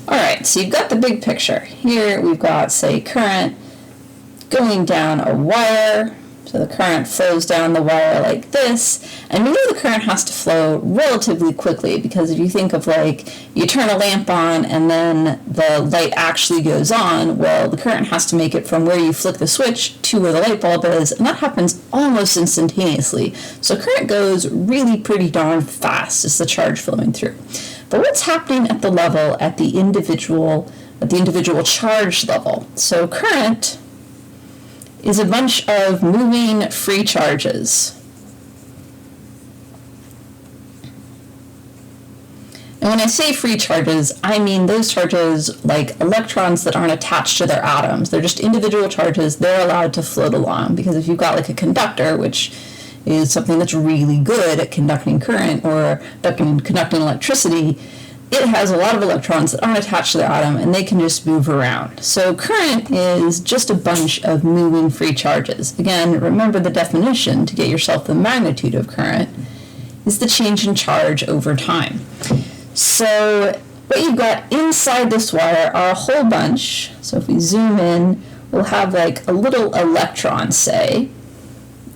All right, so you've got the big picture. Here we've got, say, current going down a wire. So the current flows down the wire like this, and we know the current has to flow relatively quickly, because if you think of, like, you turn a lamp on and then the light actually goes on, well, the current has to make it from where you flick the switch to where the light bulb is, and that happens almost instantaneously. So current goes really pretty darn fast as the charge flowing through. But what's happening at the level, at the individual charge level? So current is a bunch of moving free charges. And when I say free charges, I mean those charges like electrons that aren't attached to their atoms. They're just individual charges. They're allowed to float along, because if you've got like a conductor, which is something that's really good at conducting current or conducting electricity, it has a lot of electrons that aren't attached to the atom, and they can just move around. So current is just a bunch of moving free charges. Again, remember the definition to get yourself the magnitude of current is the change in charge over time. So what you've got inside this wire are a whole bunch. So if we zoom in, we'll have like a little electron, say.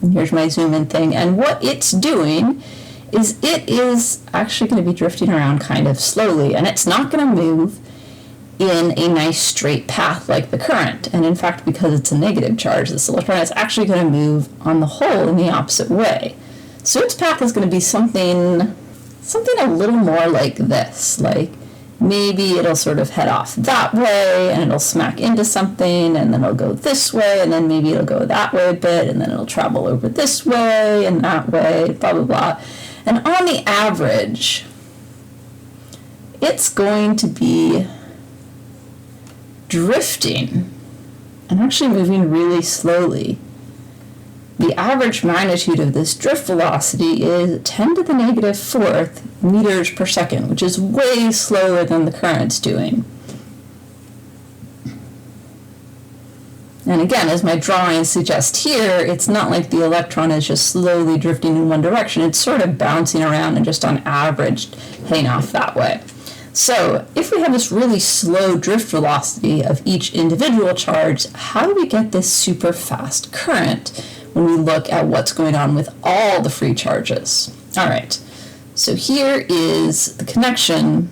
And here's my zoom in thing. And what it's doing is it is actually going to be drifting around kind of slowly, and it's not going to move in a nice straight path like the current. And in fact, because it's a negative charge, this electron is actually going to move on the whole in the opposite way. So its path is going to be something a little more like this. Like maybe it'll sort of head off that way, and it'll smack into something, and then it'll go this way, and then maybe it'll go that way a bit, and then it'll travel over this way and that way, blah, blah, blah. And on the average, it's going to be drifting and actually moving really slowly. The average magnitude of this drift velocity is 10 to the negative fourth meters per second, which is way slower than the current's doing. And again, as my drawing suggests here, it's not like the electron is just slowly drifting in one direction. It's sort of bouncing around and just on average heading off that way. So if we have this really slow drift velocity of each individual charge, how do we get this super fast current when we look at what's going on with all the free charges? All right, so here is the connection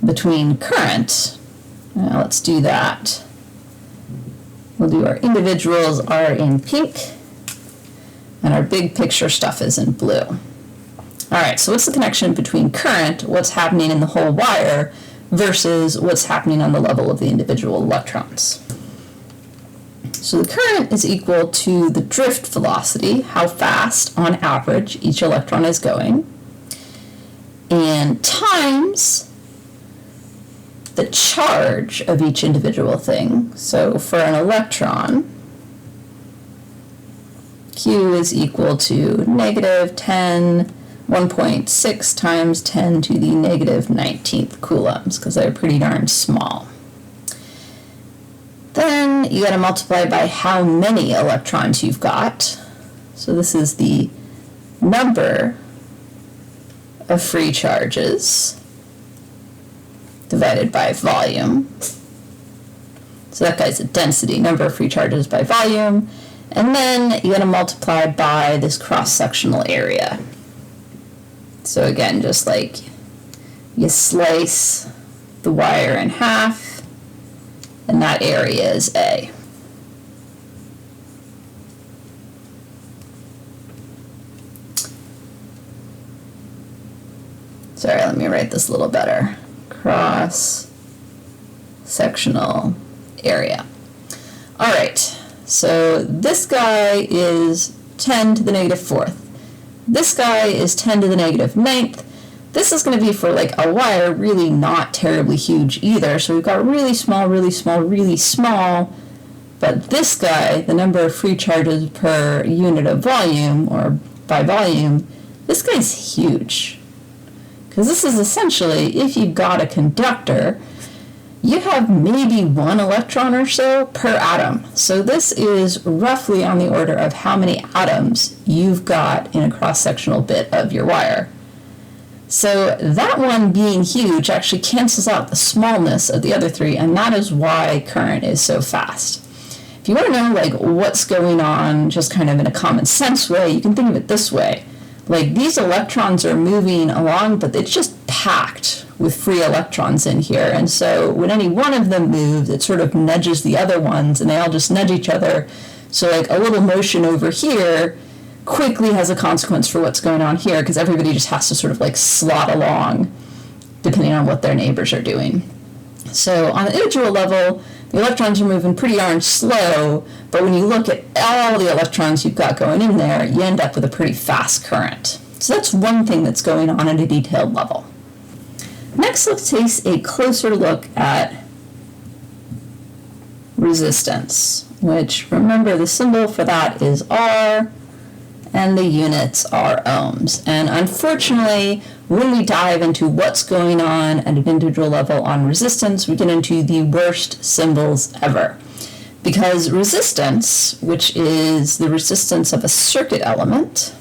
between current. Now let's do that. We'll do our individuals are in pink, and our big picture stuff is in blue. All right, so what's the connection between current, what's happening in the whole wire, versus what's happening on the level of the individual electrons? So the current is equal to the drift velocity, how fast on average each electron is going, and times the charge of each individual thing. So for an electron, Q is equal to negative 1.6 times 10 to the negative 19th coulombs, because they're pretty darn small. Then you got to multiply by how many electrons you've got. So this is the number of free charges divided by volume. So that guy's a density, number of free charges by volume. And then you're going to multiply by this cross-sectional area. So again, just like you slice the wire in half, and that area is A. Sorry, let me write this a little better. Cross-sectional area. All right, so this guy is 10 to the negative fourth. This guy is 10 to the negative ninth. This is going to be for like a wire really not terribly huge either. So we've got really small, really small, really small. But this guy, the number of free charges per unit of volume or by volume, this guy's huge. Because this is essentially, if you've got a conductor, you have maybe one electron or so per atom. So this is roughly on the order of how many atoms you've got in a cross-sectional bit of your wire. So that one being huge actually cancels out the smallness of the other three, and that is why current is so fast. If you want to know like what's going on just kind of in a common sense way, you can think of it this way. Like these electrons are moving along, but it's just packed with free electrons in here. And so when any one of them moves, it sort of nudges the other ones, and they all just nudge each other. So like a little motion over here quickly has a consequence for what's going on here, because everybody just has to sort of like slot along depending on what their neighbors are doing. So on an individual level, the electrons are moving pretty darn slow, but when you look at all the electrons you've got going in there, you end up with a pretty fast current. So that's one thing that's going on at a detailed level. Next, let's take a closer look at resistance, which, remember, the symbol for that is R, and the units are ohms. And unfortunately, when we dive into what's going on at an individual level on resistance, we get into the worst symbols ever. Because resistance, which is the resistance of a circuit element,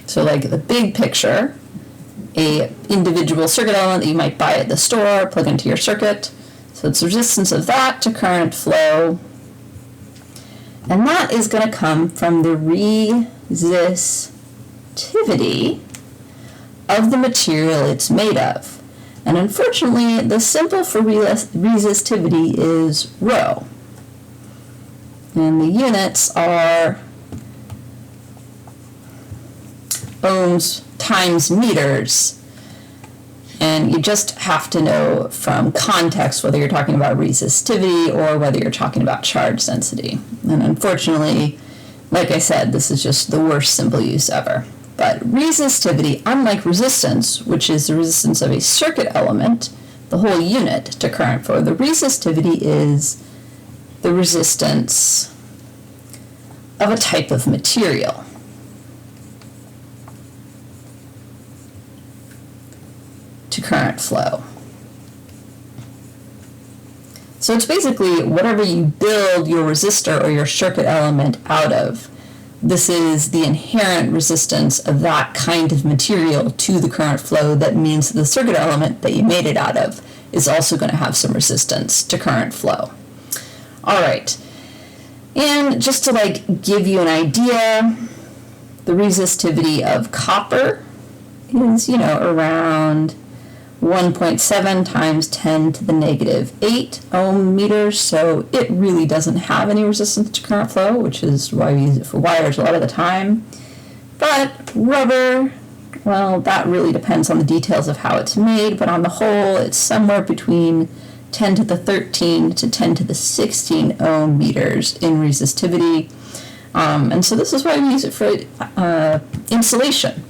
so like the big picture, a individual circuit element that you might buy at the store, plug into your circuit. So it's resistance of that to current flow. And that is going to come from the resistivity of the material it's made of. And unfortunately, the symbol for resistivity is rho. And the units are ohms times meters. And you just have to know from context whether you're talking about resistivity or whether you're talking about charge density. And unfortunately, like I said, this is just the worst symbol use ever. But resistivity, unlike resistance, which is the resistance of a circuit element, the whole unit to current flow, the resistivity is the resistance of a type of material. To current flow. So it's basically whatever you build your resistor or your circuit element out of. This is the inherent resistance of that kind of material to the current flow. That means the circuit element that you made it out of is also going to have some resistance to current flow. All right. And just to like give you an idea, the resistivity of copper is, around 1.7 times 10 to the negative 8 ohm meters, so it really doesn't have any resistance to current flow, which is why we use it for wires a lot of the time. But rubber, well, that really depends on the details of how it's made, but on the whole, it's somewhere between 10 to the 13 to 10 to the 16 ohm meters in resistivity. And so this is why we use it for insulation.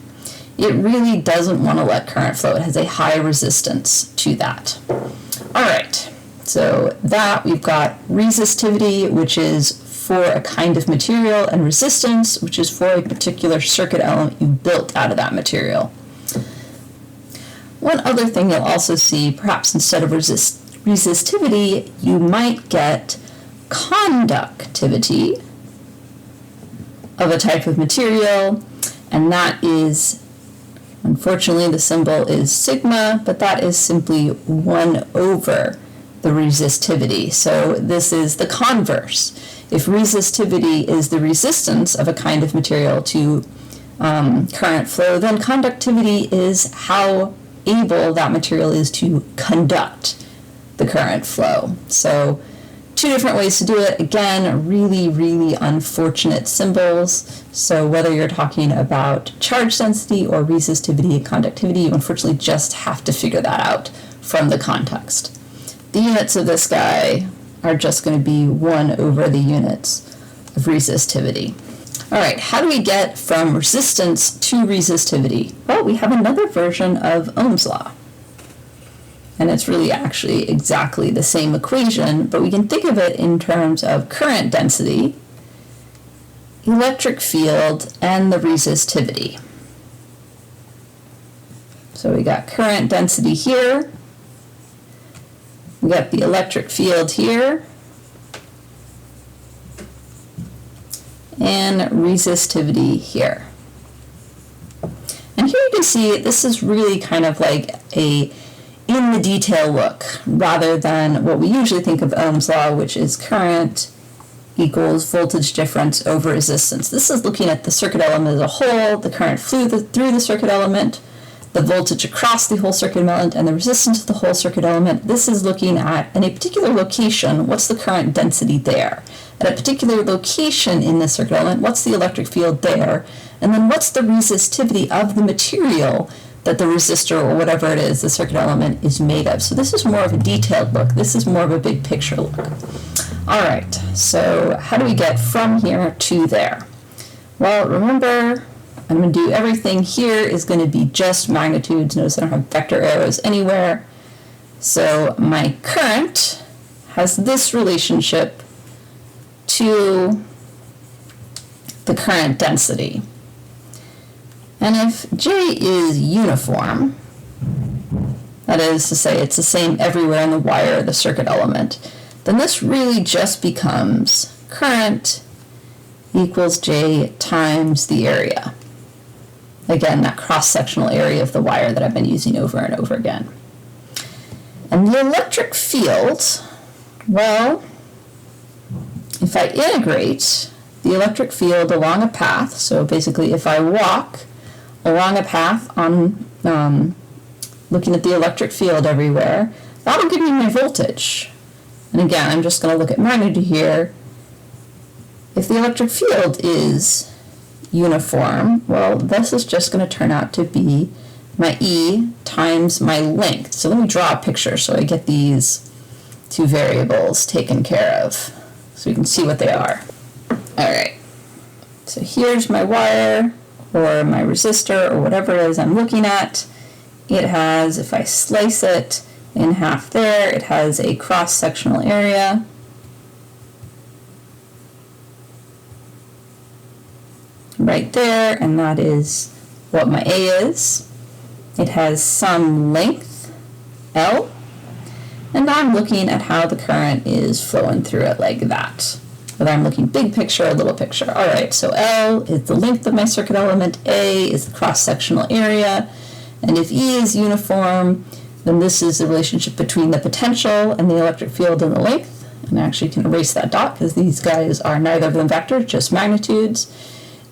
It really doesn't want to let current flow. It has a high resistance to that. All right, so that we've got resistivity, which is for a kind of material, and resistance, which is for a particular circuit element you built out of that material. One other thing you'll also see, perhaps instead of resistivity, you might get conductivity of a type of material, and that is, unfortunately, the symbol is sigma, but that is simply 1 over the resistivity. So this is the converse. If resistivity is the resistance of a kind of material to current flow, then conductivity is how able that material is to conduct the current flow. So two different ways to do it. Again, really, really unfortunate symbols. So whether you're talking about charge density or resistivity and conductivity, you unfortunately just have to figure that out from the context. The units of this guy are just going to be 1 over the units of resistivity. All right, how do we get from resistance to resistivity? Well, we have another version of Ohm's Law. And it's really actually exactly the same equation, but we can think of it in terms of current density, electric field, and the resistivity. So we got current density here, we got the electric field here, and resistivity here. And here you can see this is really kind of like a in the detail look rather than what we usually think of Ohm's law, which is current equals voltage difference over resistance. This is looking at the circuit element as a whole, the current through the circuit element, the voltage across the whole circuit element, and the resistance of the whole circuit element. This is looking at, in a particular location, what's the current density there? At a particular location in the circuit element, what's the electric field there? And then what's the resistivity of the material that the resistor or whatever it is, the circuit element, is made of. So this is more of a detailed look. This is more of a big picture look. All right, so how do we get from here to there? Well, remember, I'm going to do everything here is going to be just magnitudes. Notice I don't have vector arrows anywhere. So my current has this relationship to the current density. And if J is uniform, that is to say it's the same everywhere in the wire or the circuit element, then this really just becomes current equals J times the area. Again, that cross-sectional area of the wire that I've been using over and over again. And the electric field, well, if I integrate the electric field along a path, so basically if I walk along a path on looking at the electric field everywhere, that'll give me my voltage. And again, I'm just going to look at magnitude here. If the electric field is uniform, well, this is just going to turn out to be my E times my length. So let me draw a picture so I get these two variables taken care of so we can see what they are. All right, so here's my wire or my resistor or whatever it is I'm looking at. It has, if I slice it in half there, it has a cross-sectional area. Right there, and that is what my A is. It has some length, L, and I'm looking at how the current is flowing through it like that. Whether I'm looking big picture or little picture. All right, so L is the length of my circuit element, A is the cross-sectional area, and if E is uniform, then this is the relationship between the potential and the electric field and the length. And I actually can erase that dot because these guys are neither of them vectors, just magnitudes.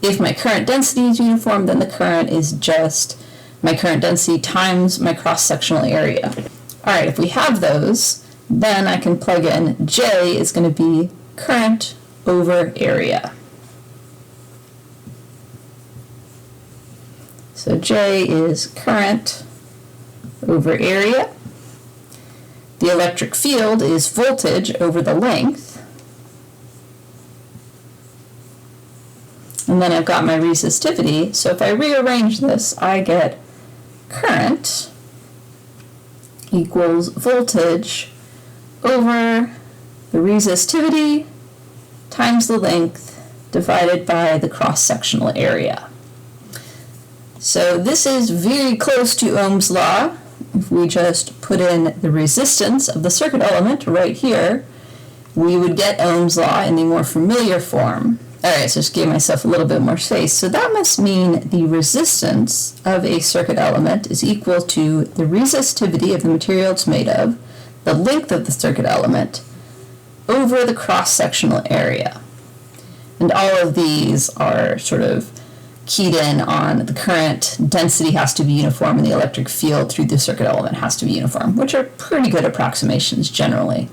If my current density is uniform, then the current is just my current density times my cross-sectional area. All right, if we have those, then I can plug in J is going to be current over area. So J is current over area. The electric field is voltage over the length. And then I've got my resistivity. So if I rearrange this, I get current equals voltage over the resistivity times the length divided by the cross-sectional area. So this is very close to Ohm's law. If we just put in the resistance of the circuit element right here, we would get Ohm's law in the more familiar form. All right, so just gave myself a little bit more space. So that must mean the resistance of a circuit element is equal to the resistivity of the material it's made of, the length of the circuit element, over the cross-sectional area. And all of these are sort of keyed in on the current density has to be uniform and the electric field through the circuit element has to be uniform, which are pretty good approximations generally.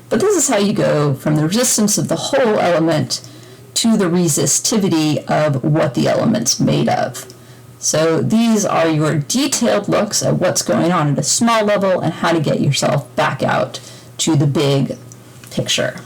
But this is how you go from the resistance of the whole element to the resistivity of what the element's made of. So these are your detailed looks at what's going on at a small level and how to get yourself back out to the big picture.